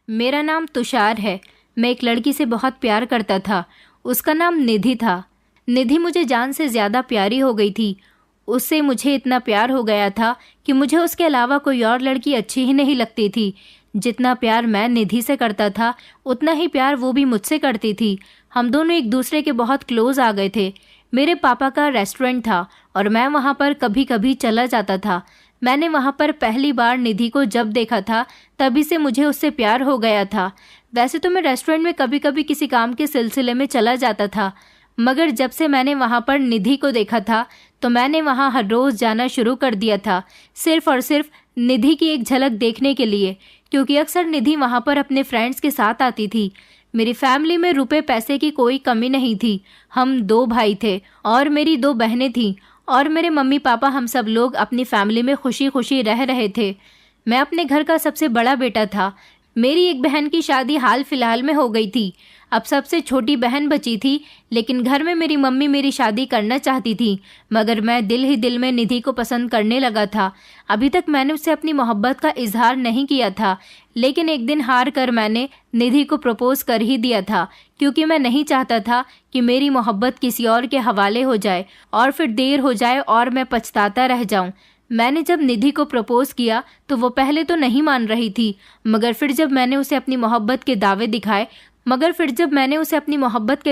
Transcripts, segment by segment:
मेरा नाम तुषार है। मैं एक लड़की से बहुत प्यार करता था। उसका नाम निधि था। निधि मुझे जान से ज़्यादा प्यारी हो गई थी। उससे मुझे इतना प्यार हो गया था कि मुझे उसके अलावा कोई और लड़की अच्छी ही नहीं लगती थी। जितना प्यार मैं निधि से करता था उतना ही प्यार वो भी मुझसे करती थी। हम दोनों एक दूसरे के बहुत क्लोज आ गए थे। मेरे पापा का रेस्टोरेंट था और मैं वहाँ पर कभी कभी चला जाता था। मैंने वहाँ पर पहली बार निधि को जब देखा था तभी से मुझे उससे प्यार हो गया था। वैसे तो मैं रेस्टोरेंट में कभी कभी किसी काम के सिलसिले में चला जाता था, मगर जब से मैंने वहाँ पर निधि को देखा था तो मैंने वहाँ हर रोज़ जाना शुरू कर दिया था, सिर्फ और सिर्फ निधि की एक झलक देखने के लिए, क्योंकि अक्सर निधि वहाँ पर अपने फ्रेंड्स के साथ आती थी। मेरी फैमिली में रुपए पैसे की कोई कमी नहीं थी। हम 2 भाई थे और मेरी 2 बहनें थीं और मेरे मम्मी पापा हम सब लोग अपनी फैमिली में खुशी खुशी रह रहे थे। मैं अपने घर का सबसे बड़ा बेटा था। मेरी एक बहन की शादी हाल फिलहाल में हो गई थी। अब सबसे छोटी बहन बची थी, लेकिन घर में मेरी मम्मी मेरी शादी करना चाहती थी, मगर मैं दिल ही दिल में निधि को पसंद करने लगा था। अभी तक मैंने उससे अपनी मोहब्बत का इजहार नहीं किया था, लेकिन एक दिन हार कर मैंने निधि को प्रपोज कर ही दिया था, क्योंकि मैं नहीं चाहता था कि मेरी मोहब्बत किसी और के हवाले हो जाए और फिर देर हो जाए और मैं पछताता रह जाऊं। मैंने जब निधि को प्रपोज किया तो वो पहले तो नहीं मान रही थी, मगर फिर जब मैंने उसे अपनी मोहब्बत के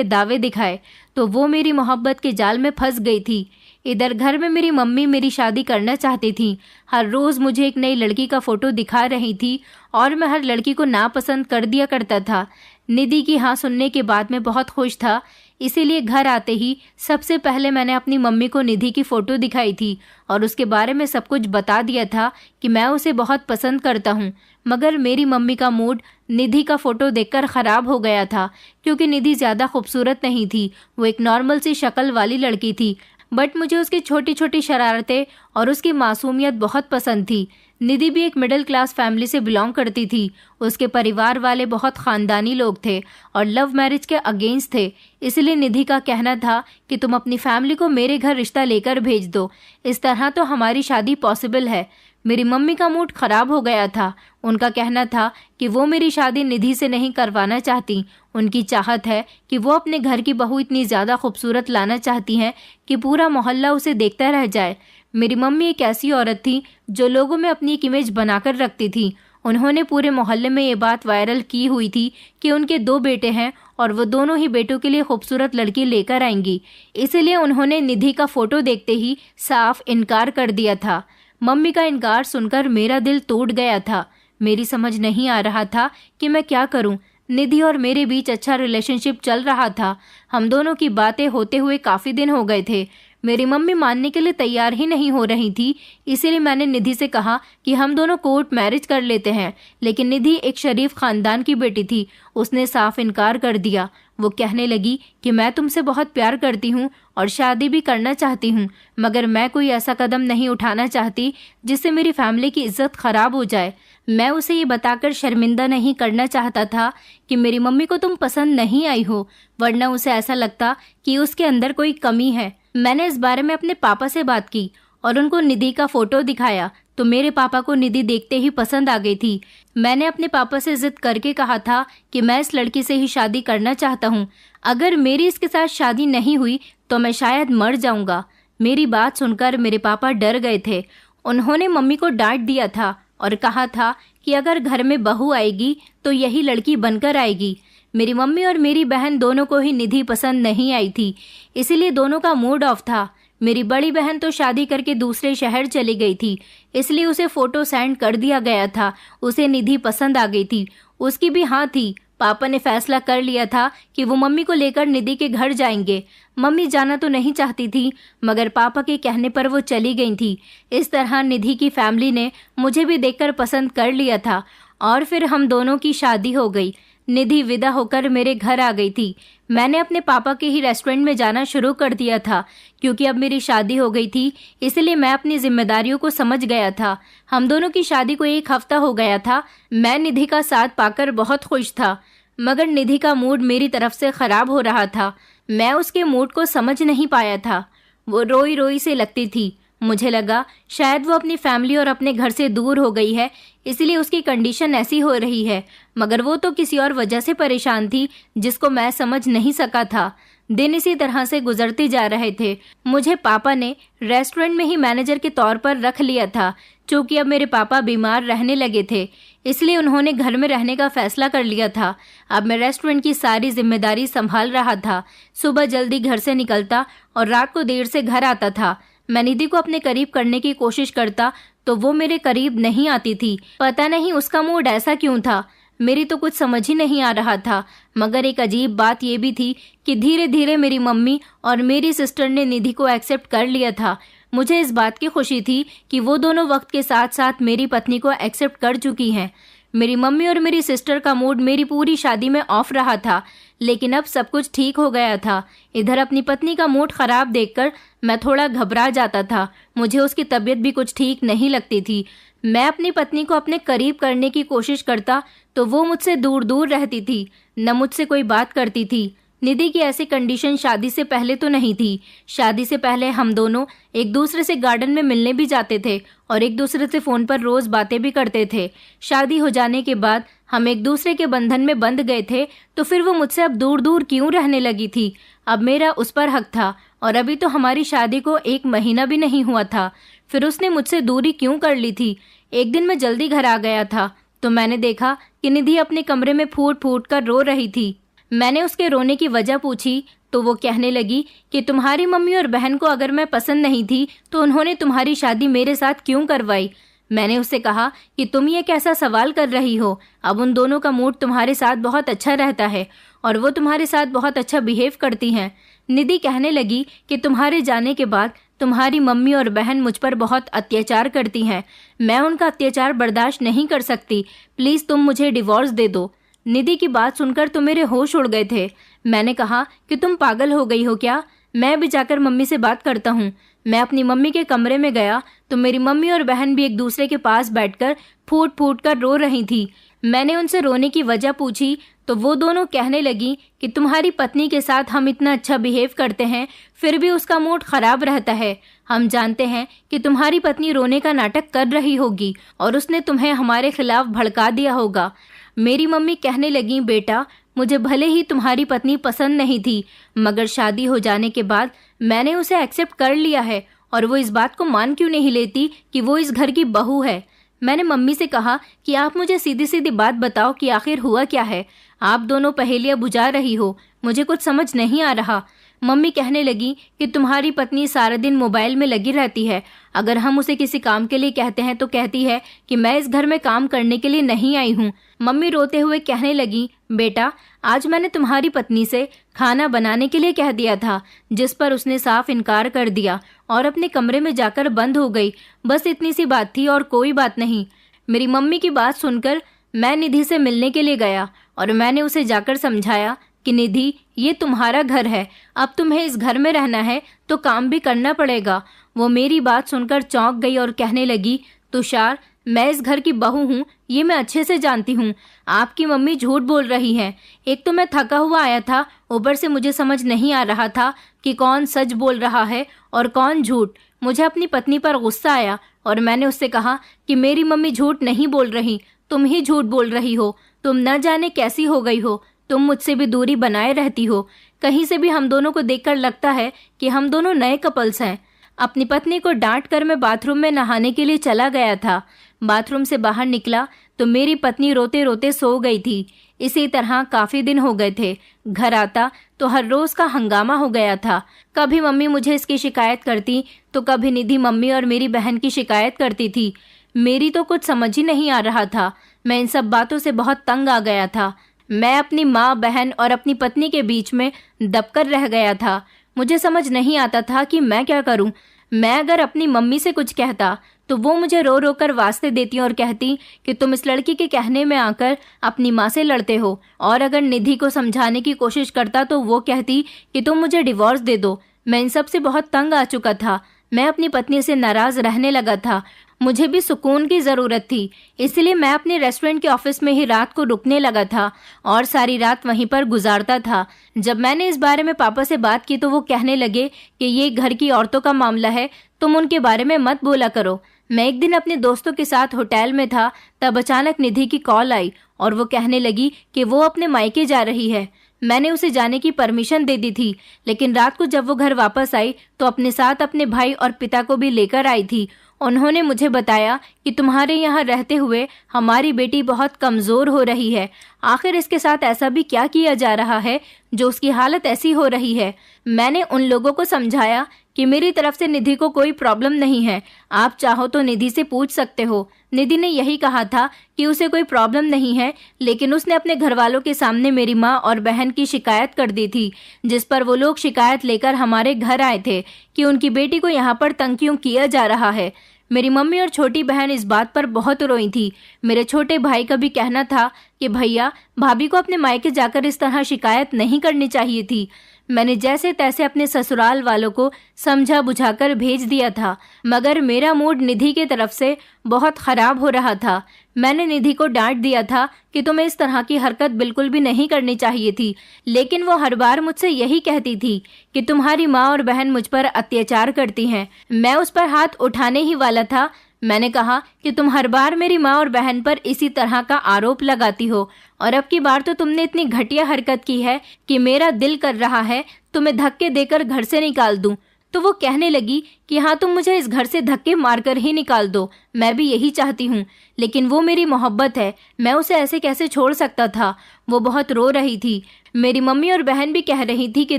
दावे दिखाए तो वो मेरी मोहब्बत के जाल में फंस गई थी। इधर घर में मेरी मम्मी मेरी शादी करना चाहती थी। हर रोज़ मुझे एक नई लड़की का फ़ोटो दिखा रही थी और मैं हर लड़की को नापसंद कर दिया करता था। निधि की हाँ सुनने के बाद मैं बहुत खुश था, इसीलिए घर आते ही सबसे पहले मैंने अपनी मम्मी को निधि की फ़ोटो दिखाई थी और उसके बारे में सब कुछ बता दिया था कि मैं उसे बहुत पसंद करता हूँ। मगर मेरी मम्मी का मूड निधि का फ़ोटो देखकर ख़राब हो गया था, क्योंकि निधि ज़्यादा खूबसूरत नहीं थी। वो एक नॉर्मल सी शक्ल वाली लड़की थी, बट मुझे उसकी छोटी छोटी शरारतें और उसकी मासूमियत बहुत पसंद थी। निधि भी एक मिडिल क्लास फैमिली से बिलोंग करती थी। उसके परिवार वाले बहुत ख़ानदानी लोग थे और लव मैरिज के अगेंस्ट थे। इसलिए निधि का कहना था कि तुम अपनी फैमिली को मेरे घर रिश्ता लेकर भेज दो, इस तरह तो हमारी शादी पॉसिबल है। मेरी मम्मी का मूड ख़राब हो गया था। उनका कहना था कि वो मेरी शादी निधि से नहीं करवाना चाहती। उनकी चाहत है कि वो अपने घर की बहू इतनी ज़्यादा खूबसूरत लाना चाहती हैं कि पूरा मोहल्ला उसे देखता रह जाए। मेरी मम्मी एक ऐसी औरत थी जो लोगों में अपनी एक इमेज बनाकर रखती थी। उन्होंने पूरे मोहल्ले में ये बात वायरल की हुई थी कि उनके 2 बेटे हैं और वो दोनों ही बेटों के लिए खूबसूरत लड़की लेकर आएंगी। इसलिए उन्होंने निधि का फ़ोटो देखते ही साफ इनकार कर दिया था। मम्मी का इनकार सुनकर मेरा दिल टूट गया था। मेरी समझ नहीं आ रहा था कि मैं क्या करूं। निधि और मेरे बीच अच्छा रिलेशनशिप चल रहा था। हम दोनों की बातें होते हुए काफ़ी दिन हो गए थे। मेरी मम्मी मानने के लिए तैयार ही नहीं हो रही थी। इसीलिए मैंने निधि से कहा कि हम दोनों कोर्ट मैरिज कर लेते हैं, लेकिन निधि एक शरीफ खानदान की बेटी थी। उसने साफ इनकार कर दिया। वो कहने लगी कि मैं तुमसे बहुत प्यार करती हूँ और शादी भी करना चाहती हूँ, मगर मैं कोई ऐसा कदम नहीं उठाना चाहती जिससे मेरी फैमिली की इज्जत खराब हो जाए। मैं उसे ये बताकर शर्मिंदा नहीं करना चाहता था कि मेरी मम्मी को तुम पसंद नहीं आई हो, वरना उसे ऐसा लगता कि उसके अंदर कोई कमी है। मैंने इस बारे में अपने पापा से बात की और उनको निधि का फ़ोटो दिखाया तो मेरे पापा को निधि देखते ही पसंद आ गई थी। मैंने अपने पापा से जिद करके कहा था कि मैं इस लड़की से ही शादी करना चाहता हूँ। अगर मेरी इसके साथ शादी नहीं हुई तो मैं शायद मर जाऊँगा। मेरी बात सुनकर मेरे पापा डर गए थे। उन्होंने मम्मी को डांट दिया था और कहा था कि अगर घर में बहू आएगी तो यही लड़की बनकर आएगी। मेरी मम्मी और मेरी बहन दोनों को ही निधि पसंद नहीं आई थी, इसीलिए दोनों का मूड ऑफ था। मेरी बड़ी बहन तो शादी करके दूसरे शहर चली गई थी, इसलिए उसे फ़ोटो सेंड कर दिया गया था। उसे निधि पसंद आ गई थी। उसकी भी हाँ थी। पापा ने फैसला कर लिया था कि वो मम्मी को लेकर निधि के घर जाएंगे। मम्मी जाना तो नहीं चाहती थी, मगर पापा के कहने पर वो चली गई थी। इस तरह निधि की फैमिली ने मुझे भी देखकर पसंद कर लिया था और फिर हम दोनों की शादी हो गई। निधि विदा होकर मेरे घर आ गई थी। मैंने अपने पापा के ही रेस्टोरेंट में जाना शुरू कर दिया था, क्योंकि अब मेरी शादी हो गई थी, इसलिए मैं अपनी जिम्मेदारियों को समझ गया था। हम दोनों की शादी को 1 हफ्ता हो गया था। मैं निधि का साथ पाकर बहुत खुश था, मगर निधि का मूड मेरी तरफ से ख़राब हो रहा था। मैं उसके मूड को समझ नहीं पाया था। वो रोई रोई से लगती थी। मुझे लगा शायद वो अपनी फैमिली और अपने घर से दूर हो गई है, इसलिए उसकी कंडीशन ऐसी हो रही है। मगर वो तो किसी और वजह से परेशान थी जिसको मैं समझ नहीं सका था। दिन इसी तरह से गुजरते जा रहे थे। मुझे पापा ने रेस्टोरेंट में ही मैनेजर के तौर पर रख लिया था। चूँकि अब मेरे पापा बीमार रहने लगे थे, इसलिए उन्होंने घर में रहने का फैसला कर लिया था। अब मैं रेस्टोरेंट की सारी जिम्मेदारी संभाल रहा था। सुबह जल्दी घर से निकलता और रात को देर से घर आता था। मैं निधि को अपने करीब करने की कोशिश करता तो वो मेरे करीब नहीं आती थी। पता नहीं उसका मूड ऐसा क्यों था, मेरी तो कुछ समझ ही नहीं आ रहा था। मगर एक अजीब बात ये भी थी कि धीरे धीरे मेरी मम्मी और मेरी सिस्टर ने निधि को एक्सेप्ट कर लिया था। मुझे इस बात की खुशी थी कि वो दोनों वक्त के साथ साथ मेरी पत्नी को एक्सेप्ट कर चुकी हैं। मेरी मम्मी और मेरी सिस्टर का मूड मेरी पूरी शादी में ऑफ रहा था, लेकिन अब सब कुछ ठीक हो गया था। इधर अपनी पत्नी का मूड खराब देखकर मैं थोड़ा घबरा जाता था। मुझे उसकी तबीयत भी कुछ ठीक नहीं लगती थी। मैं अपनी पत्नी को अपने करीब करने की कोशिश करता तो वो मुझसे दूर दूर रहती थी, न मुझसे कोई बात करती थी। निधि की ऐसी कंडीशन शादी से पहले तो नहीं थी। शादी से पहले हम दोनों एक दूसरे से गार्डन में मिलने भी जाते थे और एक दूसरे से फ़ोन पर रोज़ बातें भी करते थे। शादी हो जाने के बाद हम एक दूसरे के बंधन में बंध गए थे, तो फिर वो मुझसे अब दूर दूर क्यों रहने लगी थी। अब मेरा उस पर हक था और अभी तो हमारी शादी को 1 महीना भी नहीं हुआ था। फिर उसने मुझसे दूरी क्यों कर ली थी। एक दिन मैं जल्दी घर आ गया था तो मैंने देखा कि निधि अपने कमरे में फूट फूट कर रो रही थी। मैंने उसके रोने की वजह पूछी तो वो कहने लगी कि तुम्हारी मम्मी और बहन को अगर मैं पसंद नहीं थी तो उन्होंने तुम्हारी शादी मेरे साथ क्यों करवाई। मैंने उससे कहा कि तुम ये कैसा सवाल कर रही हो। अब उन दोनों का मूड तुम्हारे साथ बहुत अच्छा रहता है और वो तुम्हारे साथ बहुत अच्छा बिहेव करती हैं। निधि कहने लगी कि तुम्हारे जाने के बाद तुम्हारी मम्मी और बहन मुझ पर बहुत अत्याचार करती हैं। मैं उनका अत्याचार बर्दाश्त नहीं कर सकती। प्लीज़ तुम मुझे डिवोर्स दे दो। निधि की बात सुनकर तो मेरे होश उड़ गए थे। मैंने कहा कि तुम पागल हो गई हो क्या। मैं भी जाकर मम्मी से बात करता हूँ। मैं अपनी मम्मी के कमरे में गया तो मेरी मम्मी और बहन भी एक दूसरे के पास बैठकर फूट फूट कर रो रही थी। मैंने उनसे रोने की वजह पूछी तो वो दोनों कहने लगी कि तुम्हारी पत्नी के साथ हम इतना अच्छा बिहेव करते हैं फिर भी उसका मूड खराब रहता है। हम जानते हैं कि तुम्हारी पत्नी रोने का नाटक कर रही होगी और उसने तुम्हें हमारे खिलाफ भड़का दिया होगा। मेरी मम्मी कहने लगी, बेटा मुझे भले ही तुम्हारी पत्नी पसंद नहीं थी, मगर शादी हो जाने के बाद मैंने उसे एक्सेप्ट कर लिया है और वो इस बात को मान क्यों नहीं लेती कि वो इस घर की बहू है। मैंने मम्मी से कहा कि आप मुझे सीधी सीधी बात बताओ कि आखिर हुआ क्या है। आप दोनों पहेलियां बुझा रही हो, मुझे कुछ समझ नहीं आ रहा। मम्मी कहने लगी कि तुम्हारी पत्नी सारा दिन मोबाइल में लगी रहती है। अगर हम उसे किसी काम के लिए कहते हैं तो कहती है कि मैं इस घर में काम करने के लिए नहीं आई हूँ। मम्मी रोते हुए कहने लगी, बेटा आज मैंने तुम्हारी पत्नी से खाना बनाने के लिए कह दिया था, जिस पर उसने साफ इनकार कर दिया और अपने कमरे में जाकर बंद हो गई। बस इतनी सी बात थी और कोई बात नहीं। मेरी मम्मी की बात सुनकर मैं निधि से मिलने के लिए गया और मैंने उसे जाकर समझाया कि निधि ये तुम्हारा घर है, अब तुम्हें इस घर में रहना है तो काम भी करना पड़ेगा। वो मेरी बात सुनकर चौंक गई और कहने लगी, तुषार मैं इस घर की बहू हूँ, ये मैं अच्छे से जानती हूँ। आपकी मम्मी झूठ बोल रही हैं। एक तो मैं थका हुआ आया था, ऊपर से मुझे समझ नहीं आ रहा था कि कौन सच बोल रहा है और कौन झूठ। मुझे अपनी पत्नी पर गुस्सा आया और मैंने उससे कहा कि मेरी मम्मी झूठ नहीं बोल रही, तुम ही झूठ बोल रही हो। तुम न जाने कैसी हो गई हो, तुम मुझसे भी दूरी बनाए रहती हो। कहीं से भी हम दोनों को देखकर लगता है कि हम दोनों नए कपल्स हैं। अपनी पत्नी को डांट कर मैं बाथरूम में नहाने के लिए चला गया था। बाथरूम से बाहर निकला तो मेरी पत्नी रोते रोते सो गई थी। इसी तरह काफ़ी दिन हो गए थे। घर आता तो हर रोज़ का हंगामा हो गया था। कभी मम्मी मुझे इसकी शिकायत करती तो कभी निधि मम्मी और मेरी बहन की शिकायत करती थी। मेरी तो कुछ समझ ही नहीं आ रहा था। मैं इन सब बातों से बहुत तंग आ गया था। मैं अपनी माँ, बहन और अपनी पत्नी के बीच में दबकर रह गया था। मुझे समझ नहीं आता था कि मैं क्या करूं। मैं अगर अपनी मम्मी से कुछ कहता तो वो मुझे रो रो कर वास्ते देती और कहती कि तुम इस लड़की के कहने में आकर अपनी माँ से लड़ते हो, और अगर निधि को समझाने की कोशिश करता तो वो कहती कि तुम मुझे डिवोर्स दे दो। मैं इन सब से बहुत तंग आ चुका था। मैं अपनी पत्नी से नाराज़ रहने लगा था। मुझे भी सुकून की ज़रूरत थी, इसलिए मैं अपने रेस्टोरेंट के ऑफिस में ही रात को रुकने लगा था और सारी रात वहीं पर गुजारता था। जब मैंने इस बारे में पापा से बात की तो वो कहने लगे कि ये घर की औरतों का मामला है, तुम उनके बारे में मत बोला करो। मैं एक दिन अपने दोस्तों के साथ होटल में था, तब अचानक निधि की कॉल आई और वो कहने लगी कि वो अपने मायके जा रही है। मैंने उसे जाने की परमिशन दे दी थी, लेकिन रात को जब वो घर वापस आई तो अपने साथ अपने भाई और पिता को भी लेकर आई थी। उन्होंने मुझे बताया कि तुम्हारे यहाँ रहते हुए हमारी बेटी बहुत कमज़ोर हो रही है। आखिर इसके साथ ऐसा भी क्या किया जा रहा है जो उसकी हालत ऐसी हो रही है। मैंने उन लोगों को समझाया कि मेरी तरफ से निधि को कोई प्रॉब्लम नहीं है, आप चाहो तो निधि से पूछ सकते हो। निधि ने यही कहा था कि उसे कोई प्रॉब्लम नहीं है, लेकिन उसने अपने घर वालों के सामने मेरी माँ और बहन की शिकायत कर दी थी, जिस पर वो लोग शिकायत लेकर हमारे घर आए थे कि उनकी बेटी को यहाँ पर तंग क्यों किया जा रहा है। मेरी मम्मी और छोटी बहन इस बात पर बहुत रोई थी। मेरे छोटे भाई का भी कहना था कि भैया, भाभी को अपने मायके जाकर इस तरह शिकायत नहीं करनी चाहिए थी। मैंने जैसे तैसे अपने ससुराल वालों को समझा बुझाकर भेज दिया था, मगर मेरा मूड निधि की तरफ से बहुत ख़राब हो रहा था। मैंने निधि को डांट दिया था कि तुम्हें इस तरह की हरकत बिल्कुल भी नहीं करनी चाहिए थी, लेकिन वो हर बार मुझसे यही कहती थी कि तुम्हारी माँ और बहन मुझ पर अत्याचार करती हैं। मैं उस पर हाथ उठाने ही वाला था। मैंने कहा कि तुम हर बार मेरी माँ और बहन पर इसी तरह का आरोप लगाती हो, और अब की बार तो तुमने इतनी घटिया हरकत की है कि मेरा दिल कर रहा है तुम्हें धक्के देकर घर से निकाल दूं। तो वो कहने लगी कि हाँ, तुम मुझे इस घर से धक्के मारकर ही निकाल दो, मैं भी यही चाहती हूँ, लेकिन वो मेरी मोहब्बत है, मैं उसे ऐसे कैसे छोड़ सकता था। वो बहुत रो रही थी। मेरी मम्मी और बहन भी कह रही थी कि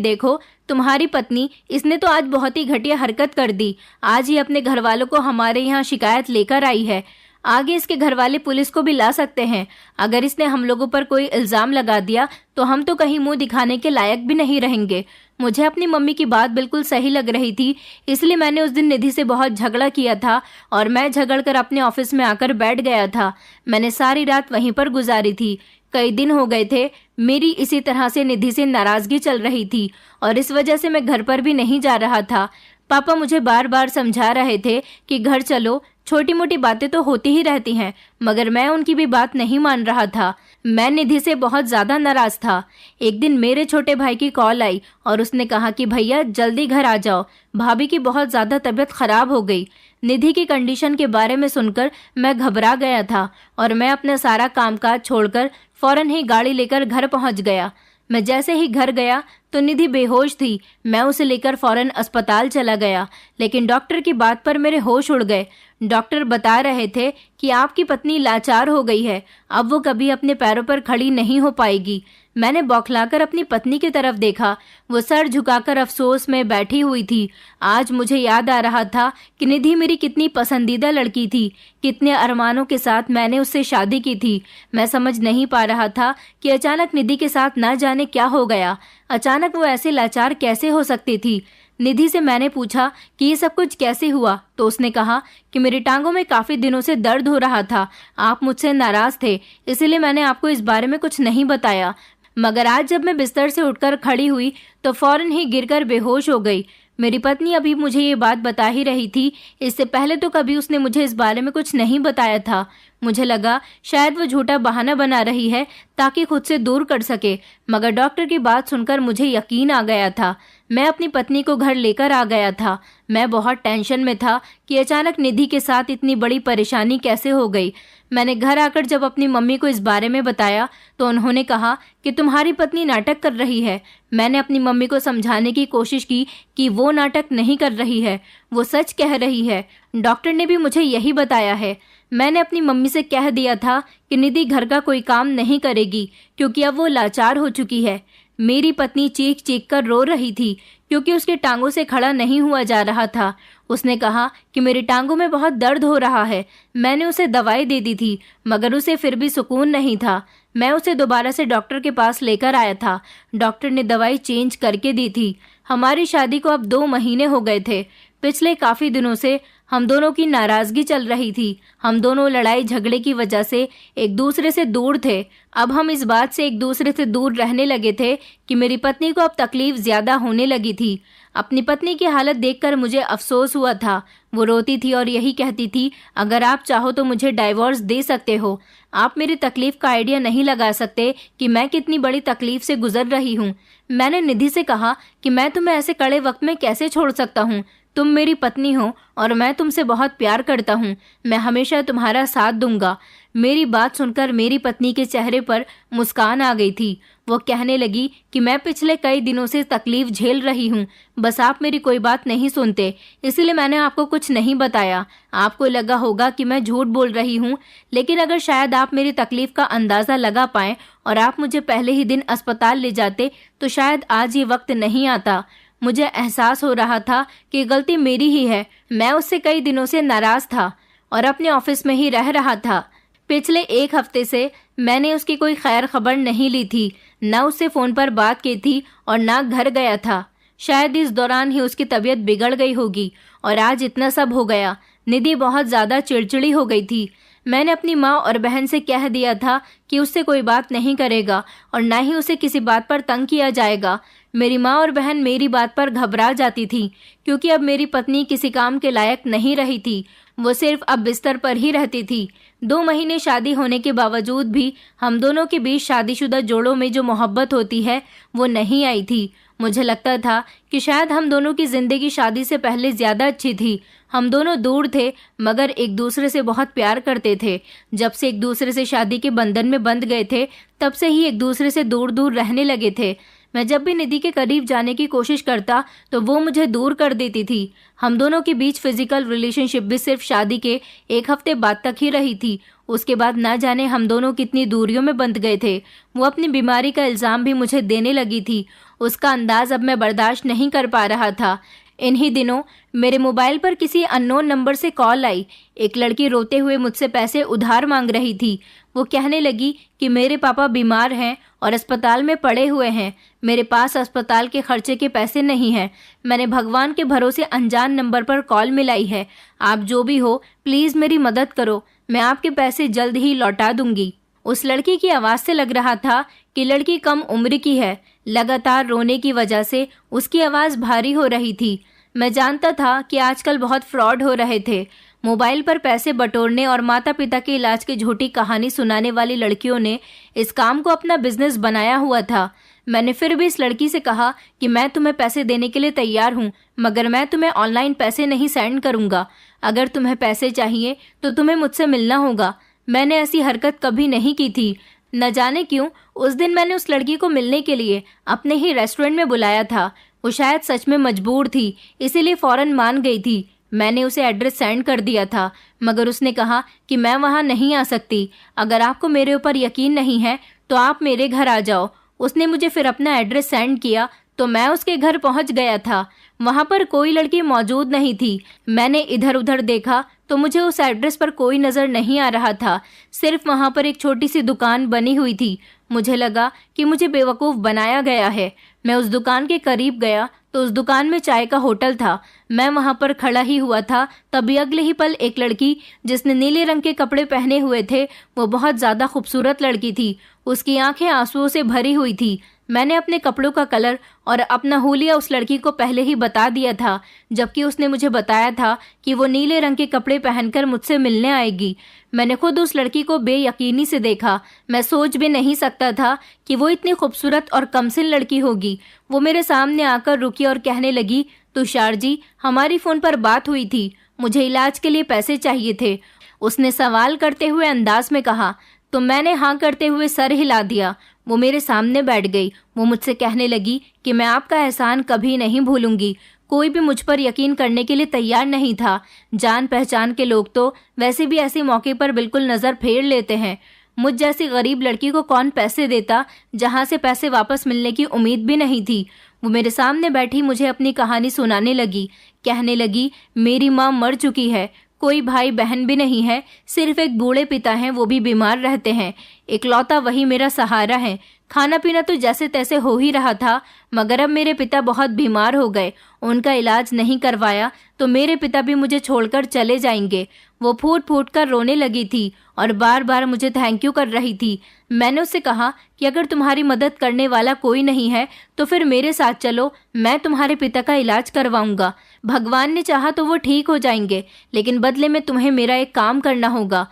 देखो तुम्हारी पत्नी, इसने तो आज बहुत ही घटिया हरकत कर दी, आज ही अपने घर वालों को हमारे यहाँ शिकायत लेकर आई है। आगे इसके घर वाले पुलिस को भी ला सकते हैं। अगर इसने हम लोगों पर कोई इल्ज़ाम लगा दिया तो हम तो कहीं मुंह दिखाने के लायक भी नहीं रहेंगे। मुझे अपनी मम्मी की बात बिल्कुल सही लग रही थी, इसलिए मैंने उस दिन निधि से बहुत झगड़ा किया था और मैं झगड़कर अपने ऑफिस में आकर बैठ गया था। मैंने सारी रात वहीं पर गुजारी थी। कई दिन हो गए थे मेरी इसी तरह से निधि से नाराज़गी चल रही थी और इस वजह से मैं घर पर भी नहीं जा रहा था। पापा मुझे बार बार समझा रहे थे कि घर चलो, छोटी मोटी बातें तो होती ही रहती हैं, मगर मैं उनकी भी बात नहीं मान रहा था। मैं निधि से बहुत ज़्यादा नाराज़ था। एक दिन मेरे छोटे भाई की कॉल आई और उसने कहा कि भैया जल्दी घर आ जाओ, भाभी की बहुत ज़्यादा तबीयत ख़राब हो गई। निधि की कंडीशन के बारे में सुनकर मैं घबरा गया था और मैं अपना सारा कामकाज छोड़कर फ़ौरन ही गाड़ी लेकर घर पहुंच गया। मैं जैसे ही घर गया तो निधि बेहोश थी। मैं उसे लेकर फ़ौरन अस्पताल चला गया, लेकिन डॉक्टर की बात पर मेरे होश उड़ गए। डॉक्टर बता रहे थे कि आपकी पत्नी लाचार हो गई है, अब वो कभी अपने पैरों पर खड़ी नहीं हो पाएगी। मैंने बौखलाकर अपनी पत्नी की तरफ देखा। वो सर झुकाकर अफसोस में बैठी हुई थी। आज मुझे याद आ रहा था कि निधि मेरी कितनी पसंदीदा लड़की थी, कितने अरमानों के साथ मैंने उससे शादी की थी। मैं समझ नहीं पा रहा था कि अचानक निधि के साथ न जाने क्या हो गया। अचानक वो ऐसे लाचार कैसे हो सकती थी। निधि से मैंने पूछा कि ये सब कुछ कैसे हुआ, तो उसने कहा कि मेरी टांगों में काफ़ी दिनों से दर्द हो रहा था, आप मुझसे नाराज़ थे, इसलिए मैंने आपको इस बारे में कुछ नहीं बताया। मगर आज जब मैं बिस्तर से उठकर खड़ी हुई तो फौरन ही गिरकर बेहोश हो गई। मेरी पत्नी अभी मुझे ये बात बता ही रही थी, इससे पहले तो कभी उसने मुझे इस बारे में कुछ नहीं बताया था। मुझे लगा शायद वो झूठा बहाना बना रही है ताकि खुद से दूर कर सके, मगर डॉक्टर की बात सुनकर मुझे यकीन आ गया था। मैं अपनी पत्नी को घर लेकर आ गया था। मैं बहुत टेंशन में था कि अचानक निधि के साथ इतनी बड़ी परेशानी कैसे हो गई। मैंने घर आकर जब अपनी मम्मी को इस बारे में बताया तो उन्होंने कहा कि तुम्हारी पत्नी नाटक कर रही है। मैंने अपनी मम्मी को समझाने की कोशिश की कि वो नाटक नहीं कर रही है, वो सच कह रही है। डॉक्टर ने भी मुझे यही बताया है। मैंने अपनी मम्मी से कह दिया था कि निधि घर का कोई काम नहीं करेगी क्योंकि अब वो लाचार हो चुकी है। मेरी पत्नी चीख चीख कर रो रही थी क्योंकि उसके टांगों से खड़ा नहीं हुआ जा रहा था। उसने कहा कि मेरी टांगों में बहुत दर्द हो रहा है। मैंने उसे दवाई दे दी थी मगर उसे फिर भी सुकून नहीं था। मैं उसे दोबारा से डॉक्टर के पास लेकर आया था। डॉक्टर ने दवाई चेंज करके दी थी। हमारी शादी को अब 2 महीने हो गए थे। पिछले काफ़ी दिनों से हम दोनों की नाराज़गी चल रही थी। हम दोनों लड़ाई झगड़े की वजह से एक दूसरे से दूर थे। अब हम इस बात से एक दूसरे से दूर रहने लगे थे कि मेरी पत्नी को अब तकलीफ ज़्यादा होने लगी थी। अपनी पत्नी की हालत देखकर मुझे अफसोस हुआ था। वो रोती थी और यही कहती थी, अगर आप चाहो तो मुझे डाइवोर्स दे सकते हो। आप मेरी तकलीफ का आइडिया नहीं लगा सकते कि मैं कितनी बड़ी तकलीफ से गुजर रही हूँ। मैंने निधि से कहा कि मैं तुम्हें ऐसे कड़े वक्त में कैसे छोड़ सकता हूँ। तुम मेरी पत्नी हो और मैं तुमसे बहुत प्यार करता हूँ। मैं हमेशा तुम्हारा साथ दूंगा। मेरी बात सुनकर मेरी पत्नी के चेहरे पर मुस्कान आ गई थी। वो कहने लगी कि मैं पिछले कई दिनों से तकलीफ झेल रही हूँ, बस आप मेरी कोई बात नहीं सुनते, इसलिए मैंने आपको कुछ नहीं बताया। आपको लगा होगा कि मैं झूठ बोल रही हूँ, लेकिन अगर शायद आप मेरी तकलीफ का अंदाज़ा लगा पाएं और आप मुझे पहले ही दिन अस्पताल ले जाते तो शायद आज ये वक्त नहीं आता। मुझे एहसास हो रहा था कि गलती मेरी ही है। मैं उससे कई दिनों से नाराज़ था और अपने ऑफिस में ही रह रहा था। पिछले 1 हफ्ते से मैंने उसकी कोई खैर खबर नहीं ली थी, न उससे फ़ोन पर बात की थी और न घर गया था। शायद इस दौरान ही उसकी तबीयत बिगड़ गई होगी और आज इतना सब हो गया। निधि बहुत ज़्यादा चिड़चिड़ी हो गई थी। मैंने अपनी माँ और बहन से कह दिया था कि उससे कोई बात नहीं करेगा और न ही उसे किसी बात पर तंग किया जाएगा। मेरी माँ और बहन मेरी बात पर घबरा जाती थी, क्योंकि अब मेरी पत्नी किसी काम के लायक नहीं रही थी। वो सिर्फ अब बिस्तर पर ही रहती थी। 2 महीने शादी होने के बावजूद भी हम दोनों के बीच शादीशुदा जोड़ों में जो मोहब्बत होती है वो नहीं आई थी। मुझे लगता था कि शायद हम दोनों की ज़िंदगी शादी से पहले ज़्यादा अच्छी थी। हम दोनों दूर थे मगर एक दूसरे से बहुत प्यार करते थे। जब से एक दूसरे से शादी के बंधन में बंध गए थे तब से ही एक दूसरे से दूर दूर रहने लगे थे। मैं जब भी निधि के करीब जाने की कोशिश करता तो वो मुझे दूर कर देती थी। हम दोनों के बीच फिजिकल रिलेशनशिप भी सिर्फ शादी के 1 हफ्ते बाद तक ही रही थी। उसके बाद ना जाने हम दोनों कितनी दूरियों में बंध गए थे। वो अपनी बीमारी का इल्ज़ाम भी मुझे देने लगी थी। उसका अंदाज अब मैं बर्दाश्त नहीं कर पा रहा था। इन्हीं दिनों मेरे मोबाइल पर किसी अननोन नंबर से कॉल आई। एक लड़की रोते हुए मुझसे पैसे उधार मांग रही थी। वो कहने लगी कि मेरे पापा बीमार हैं और अस्पताल में पड़े हुए हैं। मेरे पास अस्पताल के खर्चे के पैसे नहीं हैं। मैंने भगवान के भरोसे अनजान नंबर पर कॉल मिलाई है। आप जो भी हो प्लीज़ मेरी मदद करो, मैं आपके पैसे जल्द ही लौटा दूंगी। उस लड़की की आवाज़ से लग रहा था कि लड़की कम उम्र की है। लगातार रोने की वजह से उसकी आवाज़ भारी हो रही थी। मैं जानता था कि आजकल बहुत फ्रॉड हो रहे थे। मोबाइल पर पैसे बटोरने और माता पिता के इलाज की झूठी कहानी सुनाने वाली लड़कियों ने इस काम को अपना बिजनेस बनाया हुआ था। मैंने फिर भी इस लड़की से कहा कि मैं तुम्हें पैसे देने के लिए तैयार हूँ, मगर मैं तुम्हें ऑनलाइन पैसे नहीं सेंड करूँगा। अगर तुम्हें पैसे चाहिए तो तुम्हें मुझसे मिलना होगा। मैंने ऐसी हरकत कभी नहीं की थी। न जाने क्यों उस दिन मैंने उस लड़की को मिलने के लिए अपने ही रेस्टोरेंट में बुलाया था। वो शायद सच में मजबूर थी, इसीलिए फ़ौरन मान गई थी। मैंने उसे एड्रेस सेंड कर दिया था, मगर उसने कहा कि मैं वहाँ नहीं आ सकती। अगर आपको मेरे ऊपर यकीन नहीं है तो आप मेरे घर आ जाओ। उसने मुझे फिर अपना एड्रेस सेंड किया तो मैं उसके घर पहुँच गया था। वहाँ पर कोई लड़की मौजूद नहीं थी। मैंने इधर उधर देखा तो मुझे उस एड्रेस पर कोई नज़र नहीं आ रहा था। सिर्फ वहाँ पर एक छोटी सी दुकान बनी हुई थी। मुझे लगा कि मुझे बेवकूफ़ बनाया गया है। मैं उस दुकान के करीब गया तो उस दुकान में चाय का होटल था। मैं वहाँ पर खड़ा ही हुआ था, तभी अगले ही पल एक लड़की जिसने नीले रंग के कपड़े पहने हुए थे, वो बहुत ज़्यादा खूबसूरत लड़की थी। उसकी आंखें आंसुओं से भरी हुई थी। मैंने अपने कपड़ों का कलर और अपना हुलिया उस लड़की को पहले ही बता दिया था, जबकि उसने मुझे बताया था कि वो नीले रंग के कपड़े पहनकर मुझसे मिलने आएगी। मैंने खुद उस लड़की को बेयकीनी से देखा। मैं सोच भी नहीं सकता था कि वो इतनी खूबसूरत और कमसिन लड़की होगी। वो मेरे सामने आकर रुकी और कहने लगी, तुषार जी, हमारी फ़ोन पर बात हुई थी, मुझे इलाज के लिए पैसे चाहिए थे। उसने सवाल करते हुए अंदाज में कहा तो मैंने हाँ करते हुए सर हिला दिया। वो मेरे सामने बैठ गई। वो मुझसे कहने लगी कि मैं आपका एहसान कभी नहीं भूलूंगी। कोई भी मुझ पर यकीन करने के लिए तैयार नहीं था। जान पहचान के लोग तो वैसे भी ऐसे मौके पर बिल्कुल नज़र फेर लेते हैं। मुझ जैसी गरीब लड़की को कौन पैसे देता जहाँ से पैसे वापस मिलने की उम्मीद भी नहीं थी। वो मेरे सामने बैठी मुझे अपनी कहानी सुनाने लगी। कहने लगी, मेरी माँ मर चुकी है, कोई भाई बहन भी नहीं है, सिर्फ एक बूढ़े पिता हैं, वो भी बीमार रहते हैं। इकलौता वही मेरा सहारा है। खाना पीना तो जैसे तैसे हो ही रहा था, मगर अब मेरे पिता बहुत बीमार हो गए। उनका इलाज नहीं करवाया तो मेरे पिता भी मुझे छोड़कर चले जाएंगे। वो फूट फूट कर रोने लगी थी और बार बार मुझे थैंक यू कर रही थी। मैंने उससे कहा कि अगर तुम्हारी मदद करने वाला कोई नहीं है तो फिर मेरे साथ चलो, मैं तुम्हारे पिता का इलाज करवाऊंगा। भगवान ने चाहा तो वो ठीक हो जाएंगे, लेकिन बदले में तुम्हें मेरा एक काम करना होगा।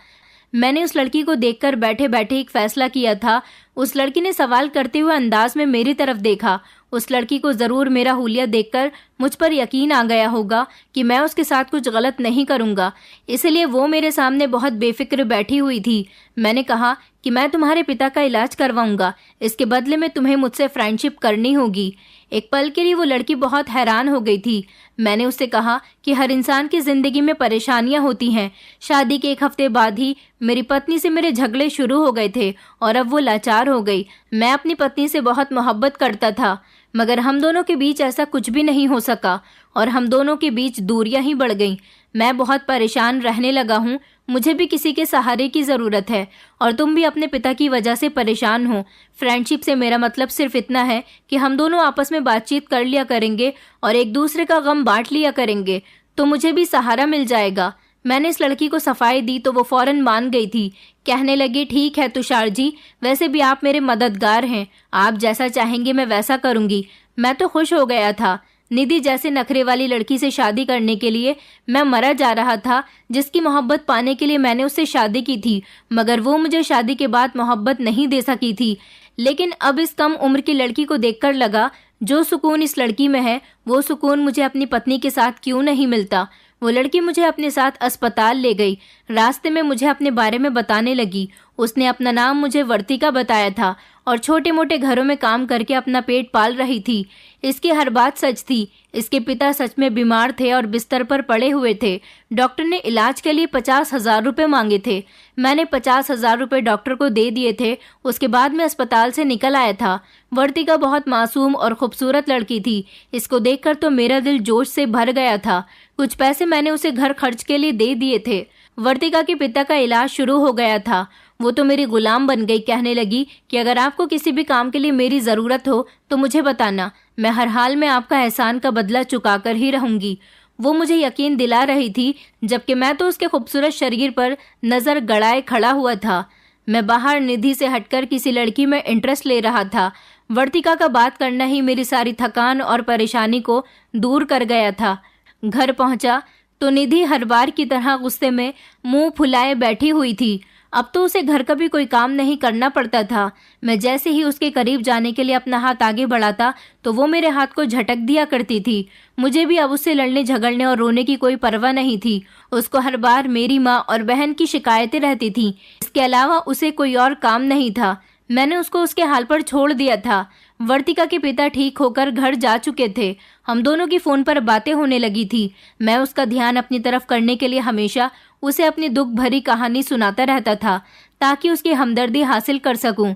मैंने उस लड़की को देखकर बैठे बैठे एक फैसला किया था। उस लड़की ने सवाल करते हुए अंदाज में मेरी तरफ देखा। उस लड़की को ज़रूर मेरा हुलिया देखकर मुझ पर यकीन आ गया होगा कि मैं उसके साथ कुछ गलत नहीं करूँगा, इसलिए वो मेरे सामने बहुत बेफिक्र बैठी हुई थी। मैंने कहा कि मैं तुम्हारे पिता का इलाज करवाऊँगा, इसके बदले में तुम्हें मुझसे फ्रेंडशिप करनी होगी। एक पल के लिए वो लड़की बहुत हैरान हो गई थी। मैंने उससे कहा कि हर इंसान की ज़िंदगी में परेशानियां होती हैं। शादी के 1 हफ्ते बाद ही मेरी पत्नी से मेरे झगड़े शुरू हो गए थे और अब वो लाचार हो गई। मैं अपनी पत्नी से बहुत मोहब्बत करता था, मगर हम दोनों के बीच ऐसा कुछ भी नहीं हो सका और हम दोनों के बीच दूरियां ही बढ़ गईं। मैं बहुत परेशान रहने लगा हूँ। मुझे भी किसी के सहारे की ज़रूरत है और तुम भी अपने पिता की वजह से परेशान हो। फ्रेंडशिप से मेरा मतलब सिर्फ इतना है कि हम दोनों आपस में बातचीत कर लिया करेंगे और एक दूसरे का गम बांट लिया करेंगे, तो मुझे भी सहारा मिल जाएगा। मैंने इस लड़की को सफाई दी तो वो फौरन मान गई थी। कहने लगी, ठीक है तुषार जी, वैसे भी आप मेरे मददगार हैं, आप जैसा चाहेंगे मैं वैसा करूँगी। मैं तो खुश हो गया था। निधि जैसे नखरे वाली लड़की से शादी करने के लिए मैं मरा जा रहा था, जिसकी मोहब्बत पाने के लिए मैंने उससे शादी की थी, मगर वो मुझे शादी के बाद मोहब्बत नहीं दे सकी थी। लेकिन अब इस कम उम्र की लड़की को देखकर लगा, जो सुकून इस लड़की में है वो सुकून मुझे अपनी पत्नी के साथ क्यों नहीं मिलता। वो लड़की मुझे अपने साथ अस्पताल ले गई। रास्ते में मुझे अपने बारे में बताने लगी। उसने अपना नाम मुझे वर्तिका बताया था और छोटे मोटे घरों में काम करके अपना पेट पाल रही थी। इसकी हर बात सच थी। इसके पिता सच में बीमार थे और बिस्तर पर पड़े हुए थे। डॉक्टर ने इलाज के लिए 50,000 रुपये मांगे थे। मैंने 50,000 रुपये डॉक्टर को दे दिए थे। उसके बाद मैं अस्पताल से निकल आया था। वर्तिका बहुत मासूम और खूबसूरत लड़की थी। इसको देखकर तो मेरा दिल जोश से भर गया था। कुछ पैसे मैंने उसे घर खर्च के लिए दे दिए थे। वर्तिका के पिता का इलाज शुरू हो गया था। वो तो मेरी गुलाम बन गई। कहने लगी कि अगर आपको किसी भी काम के लिए मेरी ज़रूरत हो तो मुझे बताना, मैं हर हाल में आपका एहसान का बदला चुका कर ही रहूँगी। वो मुझे यकीन दिला रही थी, जबकि मैं तो उसके खूबसूरत शरीर पर नज़र गड़ाए खड़ा हुआ था। मैं बाहर निधि से हटकर किसी लड़की में इंटरेस्ट ले रहा था। वर्तिका का बात करना ही मेरी सारी थकान और परेशानी को दूर कर गया था। घर पहुंचा तो निधि हर बार की तरह गुस्से में मुंह फुलाए बैठी हुई थी। अब तो उसे घर का भी कोई काम नहीं करना पड़ता था। मैं जैसे ही उसके करीब जाने के लिए अपना हाथ आगे बढ़ाता तो वो मेरे हाथ को झटक दिया करती थी। मुझे भी अब उससे लड़ने झगड़ने और रोने की कोई परवाह नहीं थी। उसको हर बार मेरी माँ और बहन की शिकायतें रहती थीं। इसके अलावा उसे कोई और काम नहीं था। मैंने उसको उसके हाल पर छोड़ दिया था। वर्तिका के पिता ठीक होकर घर जा चुके थे। हम दोनों की फ़ोन पर बातें होने लगी थी। मैं उसका ध्यान अपनी तरफ करने के लिए हमेशा उसे अपनी दुख भरी कहानी सुनाता रहता था, ताकि उसकी हमदर्दी हासिल कर सकूं।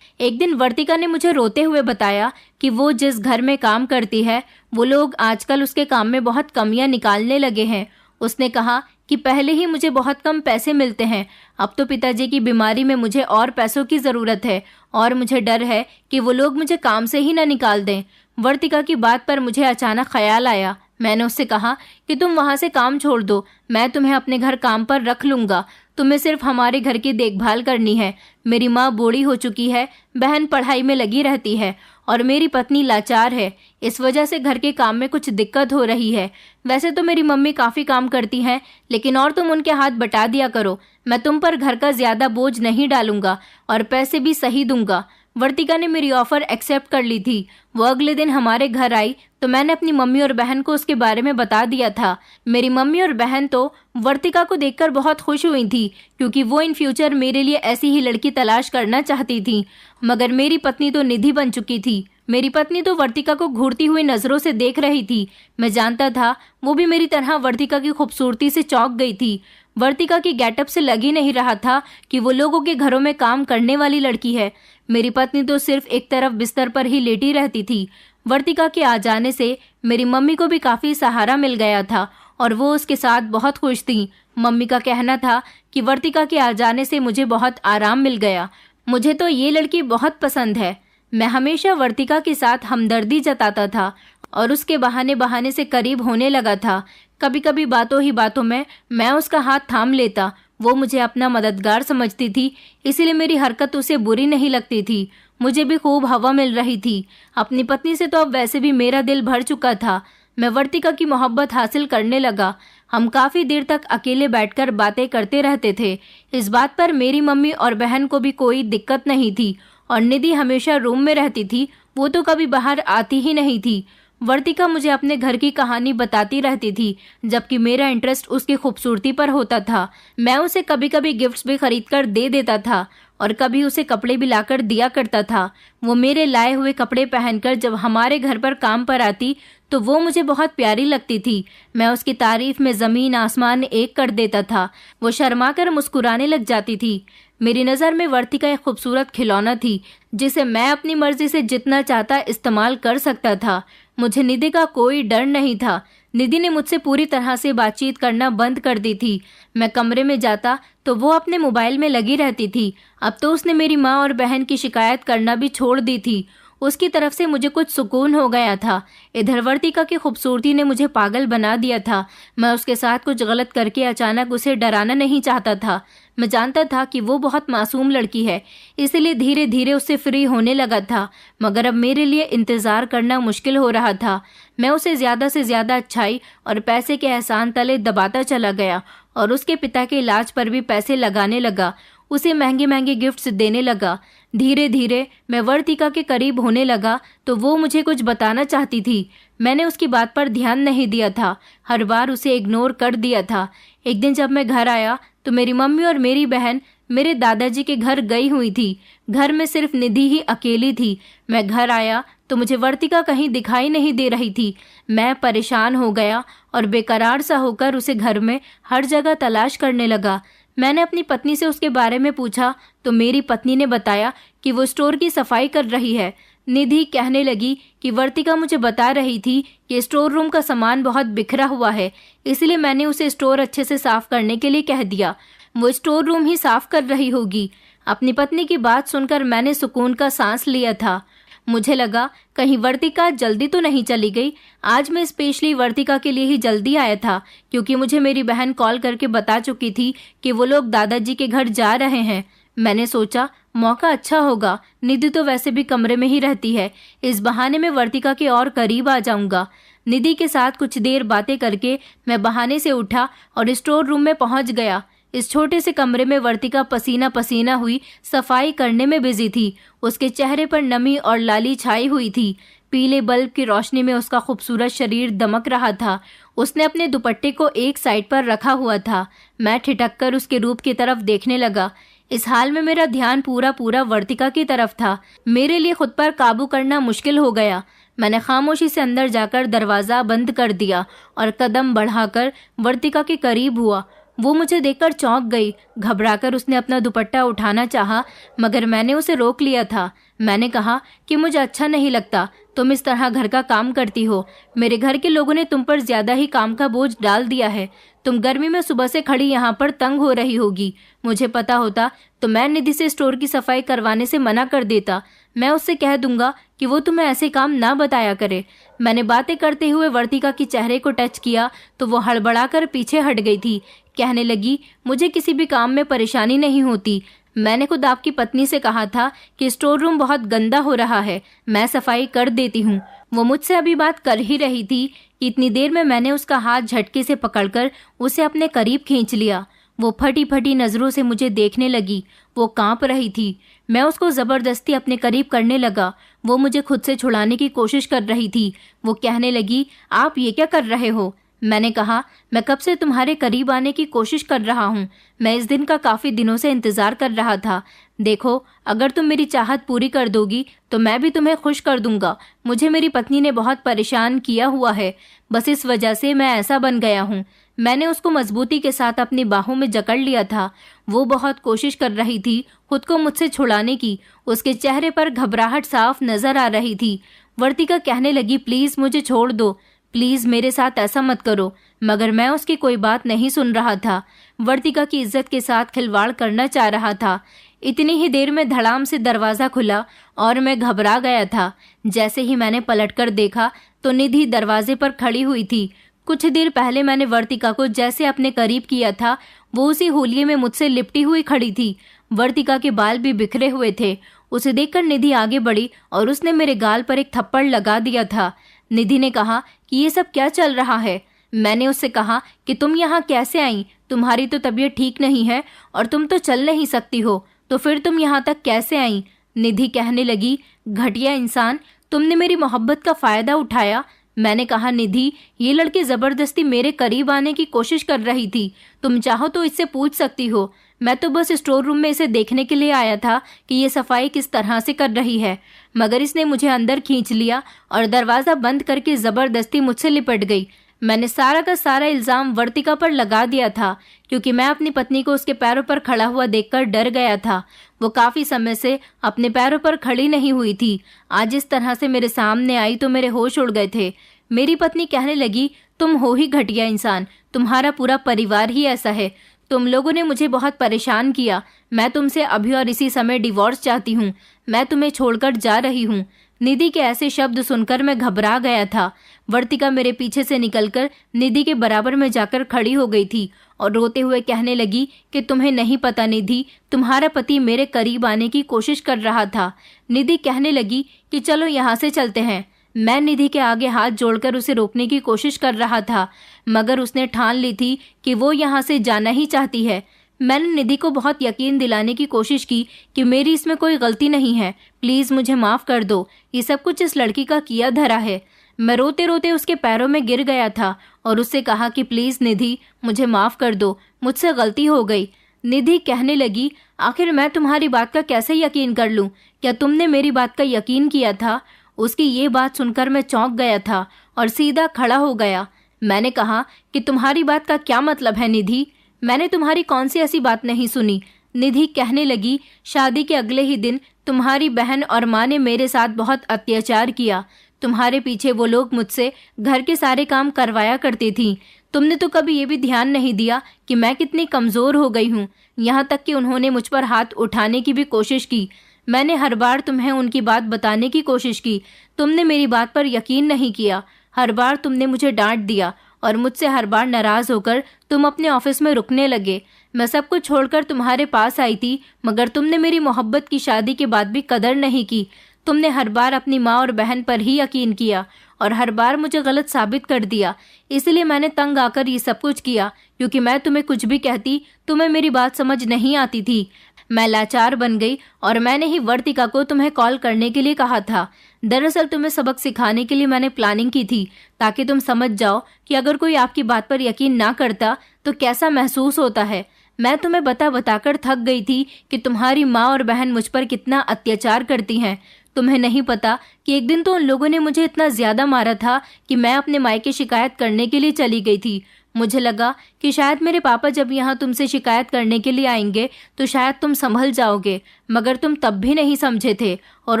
एक दिन वर्तिका ने मुझे रोते हुए बताया कि वो जिस घर में काम करती है वो लोग आजकल उसके काम में बहुत कमियां निकालने लगे हैं। उसने कहा कि पहले ही मुझे बहुत कम पैसे मिलते हैं, अब तो पिताजी की बीमारी में मुझे और पैसों की ज़रूरत है और मुझे डर है कि वो लोग मुझे काम से ही न निकाल दें। वर्तिका की बात पर मुझे अचानक ख्याल आया। मैंने उससे कहा कि तुम वहाँ से काम छोड़ दो, मैं तुम्हें अपने घर काम पर रख लूँगा। तुम्हें सिर्फ हमारे घर की देखभाल करनी है। मेरी माँ बूढ़ी हो चुकी है, बहन पढ़ाई में लगी रहती है और मेरी पत्नी लाचार है। इस वजह से घर के काम में कुछ दिक्कत हो रही है। वैसे तो मेरी मम्मी काफ़ी काम करती हैं, लेकिन और तुम उनके हाथ बटा दिया करो। मैं तुम पर घर का ज़्यादा बोझ नहीं डालूंगा और पैसे भी सही दूंगा। वर्तिका ने मेरी ऑफ़र एक्सेप्ट कर ली थी। वो अगले दिन हमारे घर आई तो मैंने अपनी मम्मी और बहन को उसके बारे में बता दिया था। मेरी मम्मी और बहन तो वर्तिका को देखकर बहुत खुश हुई थी, क्योंकि वो इन फ्यूचर मेरे लिए ऐसी ही लड़की तलाश करना चाहती थी। मगर मेरी पत्नी तो निधि बन चुकी थी। मेरी पत्नी तो वर्तिका को घूरती हुई नज़रों से देख रही थी। मैं जानता था वो भी मेरी तरह वर्तिका की खूबसूरती से चौंक गई थी। वर्तिका की गेटअप से लग ही नहीं रहा था कि वो लोगों के घरों में काम करने वाली लड़की है। मेरी पत्नी तो सिर्फ एक तरफ बिस्तर पर ही लेटी रहती थी। वर्तिका के आ जाने से मेरी मम्मी को भी काफ़ी सहारा मिल गया था और वो उसके साथ बहुत खुश थी। मम्मी का कहना था कि वर्तिका के आ जाने से मुझे बहुत आराम मिल गया। मुझे तो ये लड़की बहुत पसंद है। मैं हमेशा वर्तिका के साथ हमदर्दी जताता था और उसके बहाने बहाने से करीब होने लगा था। कभी कभी बातों ही बातों में मैं उसका हाथ थाम लेता। वो मुझे अपना मददगार समझती थी, इसीलिए मेरी हरकत उसे बुरी नहीं लगती थी। मुझे भी खूब हवा मिल रही थी। अपनी पत्नी से तो अब वैसे भी मेरा दिल भर चुका था। मैं वर्तिका की मोहब्बत हासिल करने लगा। हम काफ़ी देर तक अकेले बैठकर बातें करते रहते थे। इस बात पर मेरी मम्मी और बहन को भी कोई दिक्कत नहीं थी और निधि हमेशा रूम में रहती थी, वो तो कभी बाहर आती ही नहीं थी। वर्तिका मुझे अपने घर की कहानी बताती रहती थी, जबकि मेरा इंटरेस्ट उसकी खूबसूरती पर होता था। मैं उसे कभी कभी गिफ्ट्स भी खरीद कर दे देता था और कभी उसे कपड़े भी लाकर दिया करता था। वो मेरे लाए हुए कपड़े पहनकर जब हमारे घर पर काम पर आती तो वो मुझे बहुत प्यारी लगती थी। मैं उसकी तारीफ में ज़मीन आसमान एक कर देता था। वो शर्मा कर मुस्कुराने लग जाती थी। मेरी नज़र में वर्तिका एक खूबसूरत खिलौना थी, जिसे मैं अपनी मर्जी से जितना चाहता इस्तेमाल कर सकता था। मुझे निधि का कोई डर नहीं था। निधि ने मुझसे पूरी तरह से बातचीत करना बंद कर दी थी। मैं कमरे में जाता तो वो अपने मोबाइल में लगी रहती थी। अब तो उसने मेरी माँ और बहन की शिकायत करना भी छोड़ दी थी। उसकी तरफ से मुझे कुछ सुकून हो गया था। इधर वर्तिका की खूबसूरती ने मुझे पागल बना दिया था। मैं उसके साथ कुछ गलत करके अचानक उसे डराना नहीं चाहता था। मैं जानता था कि वो बहुत मासूम लड़की है, इसलिए धीरे धीरे उससे फ्री होने लगा था। मगर अब मेरे लिए इंतज़ार करना मुश्किल हो रहा था। मैं उसे ज़्यादा से ज़्यादा अच्छाई और पैसे के एहसान तले दबाता चला गया और उसके पिता के इलाज पर भी पैसे लगाने लगा। उसे महंगे महंगे गिफ्ट्स देने लगा। धीरे धीरे मैं वर्तिका के करीब होने लगा तो वो मुझे कुछ बताना चाहती थी। मैंने उसकी बात पर ध्यान नहीं दिया था, हर बार उसे इग्नोर कर दिया था। एक दिन जब मैं घर आया तो मेरी मम्मी और मेरी बहन मेरे दादाजी के घर गई हुई थी। घर में सिर्फ निधि ही अकेली थी। मैं घर आया तो मुझे वर्तिका कहीं दिखाई नहीं दे रही थी। मैं परेशान हो गया और बेकरार सा होकर उसे घर में हर जगह तलाश करने लगा। मैंने अपनी पत्नी से उसके बारे में पूछा तो मेरी पत्नी ने बताया कि वो स्टोर की सफाई कर रही है। निधि कहने लगी कि वर्तिका मुझे बता रही थी कि स्टोर रूम का सामान बहुत बिखरा हुआ है, इसलिए मैंने उसे स्टोर अच्छे से साफ करने के लिए कह दिया। वो स्टोर रूम ही साफ कर रही होगी। अपनी पत्नी की बात सुनकर मैंने सुकून का सांस लिया था। मुझे लगा कहीं वर्तिका जल्दी तो नहीं चली गई। आज मैं स्पेशली वर्तिका के लिए ही जल्दी आया था, क्योंकि मुझे मेरी बहन कॉल करके बता चुकी थी कि वो लोग दादाजी के घर जा रहे हैं। मैंने सोचा मौका अच्छा होगा, निधि तो वैसे भी कमरे में ही रहती है, इस बहाने में वर्तिका के और करीब आ जाऊंगा। निधि के साथ कुछ देर बातें करके मैं बहाने से उठा और स्टोर रूम में पहुंच गया। इस छोटे से कमरे में वर्तिका पसीना पसीना हुई सफाई करने में बिजी थी। उसके चेहरे पर नमी और लाली छाई हुई थी। पीले बल्ब की रोशनी में उसका खूबसूरत शरीर दमक रहा था। उसने अपने दुपट्टे को एक साइड पर रखा हुआ था। मैं ठिठक कर उसके रूप की तरफ देखने लगा। इस हाल में मेरा ध्यान पूरा पूरा वर्तिका की तरफ था। मेरे लिए खुद पर काबू करना मुश्किल हो गया। मैंने खामोशी से अंदर जाकर दरवाज़ा बंद कर दिया और कदम बढ़ाकर वर्तिका के करीब हुआ। वो मुझे देखकर चौंक गई। घबराकर उसने अपना दुपट्टा उठाना चाहा, मगर मैंने उसे रोक लिया था। मैंने कहा कि मुझे अच्छा नहीं लगता तुम इस तरह घर का काम करती हो। मेरे घर के लोगों ने तुम पर ज्यादा ही काम का बोझ डाल दिया है। तुम गर्मी में सुबह से खड़ी यहाँ पर तंग हो रही होगी। मुझे पता होता तो मैं निधि से स्टोर की सफाई करवाने से मना कर देता। मैं उससे कह दूंगा कि वो तुम्हें ऐसे काम ना बताया करे। मैंने बातें करते हुए वर्तिका के चेहरे को टच किया तो वो हड़बड़ाकर पीछे हट गई थी। कहने लगी, मुझे किसी भी काम में परेशानी नहीं होती। मैंने खुद आपकी पत्नी से कहा था कि स्टोर रूम बहुत गंदा हो रहा है, मैं सफाई कर देती हूँ। वो मुझसे अभी बात कर ही रही थी कि इतनी देर में मैंने उसका हाथ झटके से पकड़कर उसे अपने करीब खींच लिया। वो फटी फटी नज़रों से मुझे देखने लगी। वो कांप रही थी। मैं उसको ज़बरदस्ती अपने करीब करने लगा। वो मुझे खुद से छुड़ाने की कोशिश कर रही थी। वो कहने लगी, आप ये क्या कर रहे हो? मैंने कहा, मैं कब से तुम्हारे करीब आने की कोशिश कर रहा हूँ। मैं इस दिन का काफ़ी दिनों से इंतज़ार कर रहा था। देखो, अगर तुम मेरी चाहत पूरी कर दोगी तो मैं भी तुम्हें खुश कर दूंगा। मुझे मेरी पत्नी ने बहुत परेशान किया हुआ है, बस इस वजह से मैं ऐसा बन गया हूँ। मैंने उसको मजबूती के साथ अपनी बाहों में जकड़ लिया था। वो बहुत कोशिश कर रही थी खुद को मुझसे छुड़ाने की। उसके चेहरे पर घबराहट साफ नजर आ रही थी। वर्तिका कहने लगी, प्लीज़ मुझे छोड़ दो, प्लीज़ मेरे साथ ऐसा मत करो। मगर मैं उसकी कोई बात नहीं सुन रहा था। वर्तिका की इज्जत के साथ खिलवाड़ करना चाह रहा था। इतनी ही देर में धड़ाम से दरवाज़ा खुला और मैं घबरा गया था। जैसे ही मैंने पलटकर देखा तो निधि दरवाजे पर खड़ी हुई थी। कुछ देर पहले मैंने वर्तिका को जैसे अपने करीब किया था, वो उसी होलिये में मुझसे लिपटी हुई खड़ी थी। वर्तिका के बाल भी बिखरे हुए थे। उसे देखकर निधि आगे बढ़ी और उसने मेरे गाल पर एक थप्पड़ लगा दिया था। निधि ने कहा कि ये सब क्या चल रहा है? मैंने उससे कहा कि तुम यहाँ कैसे आई? तुम्हारी तो तबीयत ठीक नहीं है और तुम तो चल नहीं सकती हो, तो फिर तुम यहाँ तक कैसे आई? निधि कहने लगी, घटिया इंसान, तुमने मेरी मोहब्बत का फ़ायदा उठाया। मैंने कहा, निधि, ये लड़की ज़बरदस्ती मेरे करीब आने की कोशिश कर रही थी। तुम चाहो तो इससे पूछ सकती हो। मैं तो बस स्टोर रूम में इसे देखने के लिए आया था कि ये सफाई किस तरह से कर रही है, मगर इसने मुझे अंदर खींच लिया और दरवाज़ा बंद करके ज़बरदस्ती मुझसे लिपट गई। मैंने सारा का सारा इल्ज़ाम वर्तिका पर लगा दिया था, क्योंकि मैं अपनी पत्नी को उसके पैरों पर खड़ा हुआ देखकर डर गया था। वो काफ़ी समय से अपने पैरों पर खड़ी नहीं हुई थी। आज इस तरह से मेरे सामने आई तो मेरे होश उड़ गए थे। मेरी पत्नी कहने लगी, तुम हो ही घटिया इंसान, तुम्हारा पूरा परिवार ही ऐसा है। तुम लोगों ने मुझे बहुत परेशान किया। मैं तुमसे अभी और इसी समय डिवोर्स चाहती हूँ। मैं तुम्हें छोड़कर जा रही हूँ। निधि के ऐसे शब्द सुनकर मैं घबरा गया था। वर्तिका मेरे पीछे से निकलकर निधि के बराबर में जाकर खड़ी हो गई थी और रोते हुए कहने लगी कि तुम्हें नहीं पता निधि, तुम्हारा पति मेरे करीब आने की कोशिश कर रहा था। निधि कहने लगी कि चलो यहाँ से चलते हैं। मैं निधि के आगे हाथ जोड़कर उसे रोकने की कोशिश कर रहा था, मगर उसने ठान ली थी कि वो यहाँ से जाना ही चाहती है। मैंने निधि को बहुत यकीन दिलाने की कोशिश की कि मेरी इसमें कोई गलती नहीं है, प्लीज़ मुझे माफ़ कर दो, ये सब कुछ इस लड़की का किया धरा है। मैं रोते रोते उसके पैरों में गिर गया था और उससे कहा कि प्लीज़ निधि, मुझे माफ़ कर दो, मुझसे गलती हो गई। निधि कहने लगी, आखिर मैं तुम्हारी बात का कैसे यकीन कर लूँ? क्या तुमने मेरी बात का यकीन किया था? उसकी ये बात सुनकर मैं चौंक गया था और सीधा खड़ा हो गया। मैंने कहा कि तुम्हारी बात का क्या मतलब है निधि? मैंने तुम्हारी कौन सी ऐसी बात नहीं सुनी? निधि कहने लगी, शादी के अगले ही दिन तुम्हारी बहन और माँ ने मेरे साथ बहुत अत्याचार किया। तुम्हारे पीछे वो लोग मुझसे घर के सारे काम करवाया करती थीं। तुमने तो कभी ये भी ध्यान नहीं दिया कि मैं कितनी कमज़ोर हो गई हूँ। यहाँ तक कि उन्होंने मुझ पर हाथ उठाने की भी कोशिश की। मैंने हर बार तुम्हें उनकी बात बताने की कोशिश की, तुमने मेरी बात पर यकीन नहीं किया। हर बार तुमने मुझे डांट दिया और मुझसे हर बार नाराज़ होकर तुम अपने ऑफिस में रुकने लगे। मैं सब कुछ छोड़कर तुम्हारे पास आई थी, मगर तुमने मेरी मोहब्बत की शादी के बाद भी कदर नहीं की। तुमने हर बार अपनी माँ और बहन पर ही यकीन किया और हर बार मुझे गलत साबित कर दिया। इसलिए मैंने तंग आकर ये सब कुछ किया, क्योंकि मैं तुम्हें कुछ भी कहती तुम्हें मेरी बात समझ नहीं आती थी। मैं लाचार बन गई और मैंने ही वर्तिका को तुम्हें कॉल करने के लिए कहा था। दरअसल तुम्हें सबक सिखाने के लिए मैंने प्लानिंग की थी, ताकि तुम समझ जाओ कि अगर कोई आपकी बात पर यकीन ना करता तो कैसा महसूस होता है। मैं तुम्हें बता बताकर थक गई थी कि तुम्हारी माँ और बहन मुझ पर कितना अत्याचार करती हैं। तुम्हें नहीं पता कि एक दिन तो उन लोगों ने मुझे इतना ज़्यादा मारा था कि मैं अपने मायके शिकायत करने के लिए चली गई थी। मुझे लगा कि शायद मेरे पापा जब यहाँ तुमसे शिकायत करने के लिए आएंगे तो शायद तुम संभल जाओगे, मगर तुम तब भी नहीं समझे थे और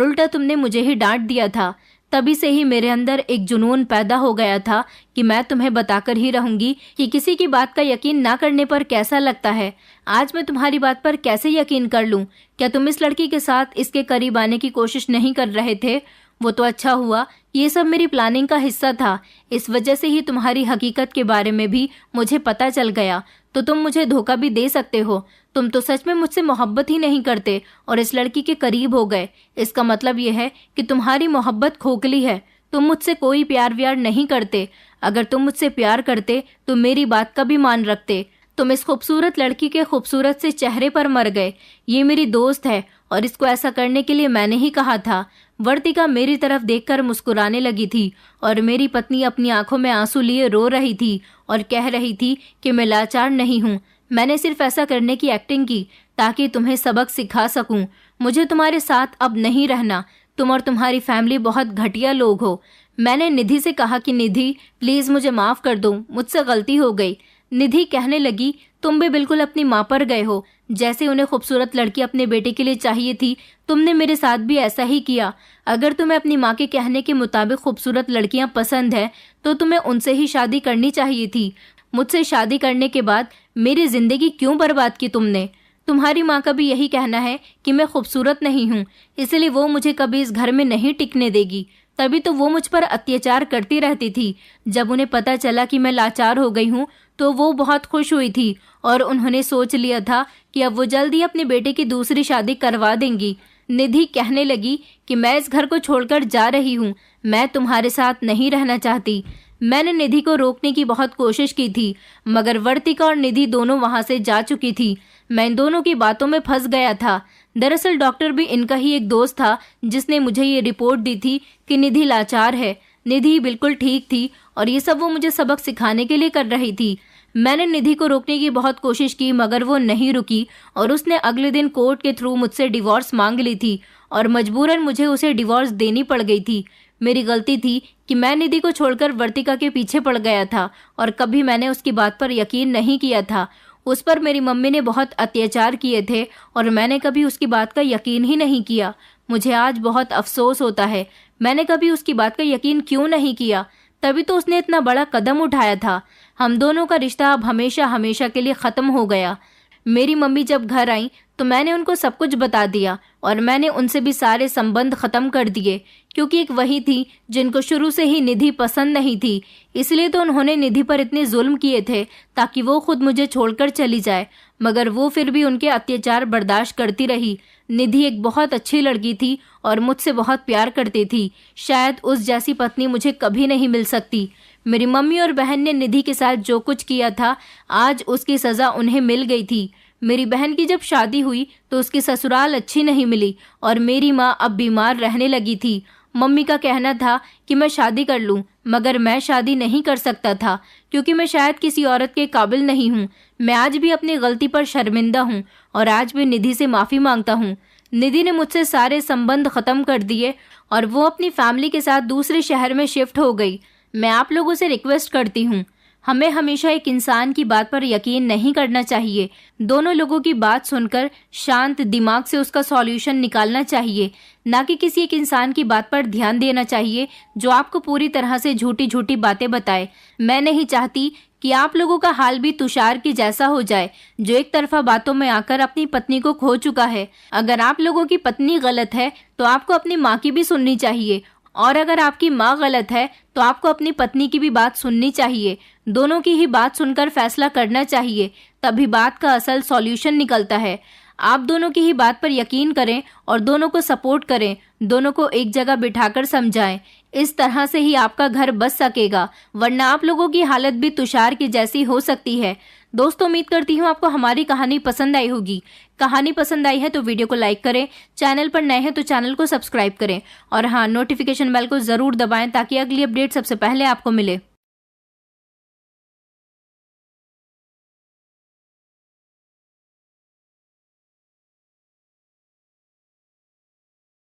उल्टा तुमने मुझे ही डांट दिया था। तभी से ही मेरे अंदर एक जुनून पैदा हो गया था कि मैं तुम्हें बताकर ही रहूंगी कि किसी की बात का यकीन ना करने पर कैसा लगता है। आज मैं तुम्हारी बात पर कैसे यकीन कर लूं? क्या तुम इस लड़की के साथ इसके करीब आने की कोशिश नहीं कर रहे थे? वो तो अच्छा हुआ, ये सब मेरी प्लानिंग का हिस्सा था। इस वजह से ही तुम्हारी हकीकत के बारे में भी मुझे पता चल गया, तो तुम मुझे धोखा भी दे सकते हो। तुम तो सच में मुझसे मोहब्बत ही नहीं करते और इस लड़की के करीब हो गए। इसका मतलब यह है कि तुम्हारी मोहब्बत खोखली है। तुम मुझसे कोई प्यार व्यार नहीं करते। अगर तुम मुझसे प्यार करते तो मेरी बात का भी मान रखते। तुम इस खूबसूरत लड़की के खूबसूरत से चेहरे पर मर गए। ये मेरी दोस्त है और इसको ऐसा करने के लिए मैंने ही कहा था। वर्तिका मेरी तरफ देखकर मुस्कुराने लगी थी और मेरी पत्नी अपनी आंखों में आंसू लिए रो रही थी और कह रही थी कि मैं लाचार नहीं हूँ। मैंने सिर्फ ऐसा करने की एक्टिंग की ताकि तुम्हें सबक सिखा सकूं। मुझे तुम्हारे साथ अब नहीं रहना। तुम और तुम्हारी फैमिली बहुत घटिया लोग हो। मैंने निधि से कहा कि निधि प्लीज़ मुझे माफ़ कर दो, मुझसे गलती हो गई। निधि कहने लगी, तुम भी बिल्कुल अपनी माँ पर गए हो। जैसे उन्हें खूबसूरत लड़की अपने बेटे के लिए चाहिए थी, तुमने मेरे साथ भी ऐसा ही किया। अगर तुम्हें अपनी माँ के कहने के मुताबिक खूबसूरत लड़कियां पसंद है तो तुम्हें उनसे ही शादी करनी चाहिए थी। मुझसे शादी करने के बाद मेरी जिंदगी क्यों बर्बाद की तुमने? तुम्हारी माँ का भी यही कहना है कि मैं खूबसूरत नहीं हूँ, इसलिए वो मुझे कभी इस घर में नहीं टिकने देगी। तभी तो वो मुझ पर अत्याचार करती रहती थी। जब उन्हें पता चला कि मैं लाचार हो गई हूँ तो वो बहुत खुश हुई थी और उन्होंने सोच लिया था कि अब वो जल्दी अपने बेटे की दूसरी शादी करवा देंगी। निधि कहने लगी कि मैं इस घर को छोड़कर जा रही हूँ, मैं तुम्हारे साथ नहीं रहना चाहती। मैंने निधि को रोकने की बहुत कोशिश की थी, मगर वर्तिका और निधि दोनों वहां से जा चुकी थी। मैं इन दोनों की बातों में फंस गया था। दरअसल डॉक्टर भी इनका ही एक दोस्त था जिसने मुझे ये रिपोर्ट दी थी कि निधि लाचार है। निधि बिल्कुल ठीक थी और ये सब वो मुझे सबक सिखाने के लिए कर रही थी। मैंने निधि को रोकने की बहुत कोशिश की मगर वो नहीं रुकी और उसने अगले दिन कोर्ट के थ्रू मुझसे डिवोर्स मांग ली थी और मजबूरन मुझे उसे डिवोर्स देनी पड़ गई थी। मेरी गलती थी कि मैं निधि को छोड़कर वर्तिका के पीछे पड़ गया था और कभी मैंने उसकी बात पर यकीन नहीं किया था। उस पर मेरी मम्मी ने बहुत अत्याचार किए थे और मैंने कभी उसकी बात का यकीन ही नहीं किया। मुझे आज बहुत अफसोस होता है, मैंने कभी उसकी बात का यकीन क्यों नहीं किया। तभी तो उसने इतना बड़ा कदम उठाया था। हम दोनों का रिश्ता अब हमेशा हमेशा के लिए ख़त्म हो गया। मेरी मम्मी जब घर आई तो मैंने उनको सब कुछ बता दिया और मैंने उनसे भी सारे संबंध ख़त्म कर दिए, क्योंकि एक वही थी जिनको शुरू से ही निधि पसंद नहीं थी। इसलिए तो उन्होंने निधि पर इतने जुल्म किए थे ताकि वो खुद मुझे छोड़कर चली जाए, मगर वो फिर भी उनके अत्याचार बर्दाश्त करती रही। निधि एक बहुत अच्छी लड़की थी और मुझसे बहुत प्यार करती थी। शायद उस जैसी पत्नी मुझे कभी नहीं मिल सकती। मेरी मम्मी और बहन ने निधि के साथ जो कुछ किया था आज उसकी सज़ा उन्हें मिल गई थी। मेरी बहन की जब शादी हुई तो उसकी ससुराल अच्छी नहीं मिली और मेरी माँ अब बीमार रहने लगी थी। मम्मी का कहना था कि मैं शादी कर लूं, मगर मैं शादी नहीं कर सकता था क्योंकि मैं शायद किसी औरत के काबिल नहीं हूं। मैं आज भी अपनी गलती पर शर्मिंदा हूं और आज भी निधि से माफ़ी मांगता हूं। निधि ने मुझसे सारे संबंध ख़त्म कर दिए और वो अपनी फैमिली के साथ दूसरे शहर में शिफ्ट हो गई। मैं आप लोगों से रिक्वेस्ट करती हूँ, हमें हमेशा एक इंसान की बात पर यकीन नहीं करना चाहिए। दोनों लोगों की बात सुनकर शांत दिमाग से उसका सॉल्यूशन निकालना चाहिए, ना कि किसी एक इंसान की बात पर ध्यान देना चाहिए जो आपको पूरी तरह से झूठी झूठी बातें बताए। मैं नहीं चाहती कि आप लोगों का हाल भी तुषार की जैसा हो जाए, जो एक तरफा बातों में आकर अपनी पत्नी को खो चुका है। अगर आप लोगों की पत्नी गलत है तो आपको अपनी माँ की भी सुननी चाहिए, और अगर आपकी माँ गलत है तो आपको अपनी पत्नी की भी बात सुननी चाहिए। दोनों की ही बात सुनकर फैसला करना चाहिए, तभी बात का असल सॉल्यूशन निकलता है। आप दोनों की ही बात पर यकीन करें और दोनों को सपोर्ट करें, दोनों को एक जगह बिठाकर समझाएं। इस तरह से ही आपका घर बच सकेगा, वरना आप लोगों की हालत भी तुषार की जैसी हो सकती है। दोस्तों, उम्मीद करती हूँ आपको हमारी कहानी पसंद आई होगी। कहानी पसंद आई है तो वीडियो को लाइक करें, चैनल पर नए हैं तो चैनल को सब्सक्राइब करें और हाँ, नोटिफिकेशन बेल को ज़रूर दबाएं ताकि अगली अपडेट सबसे पहले आपको मिले।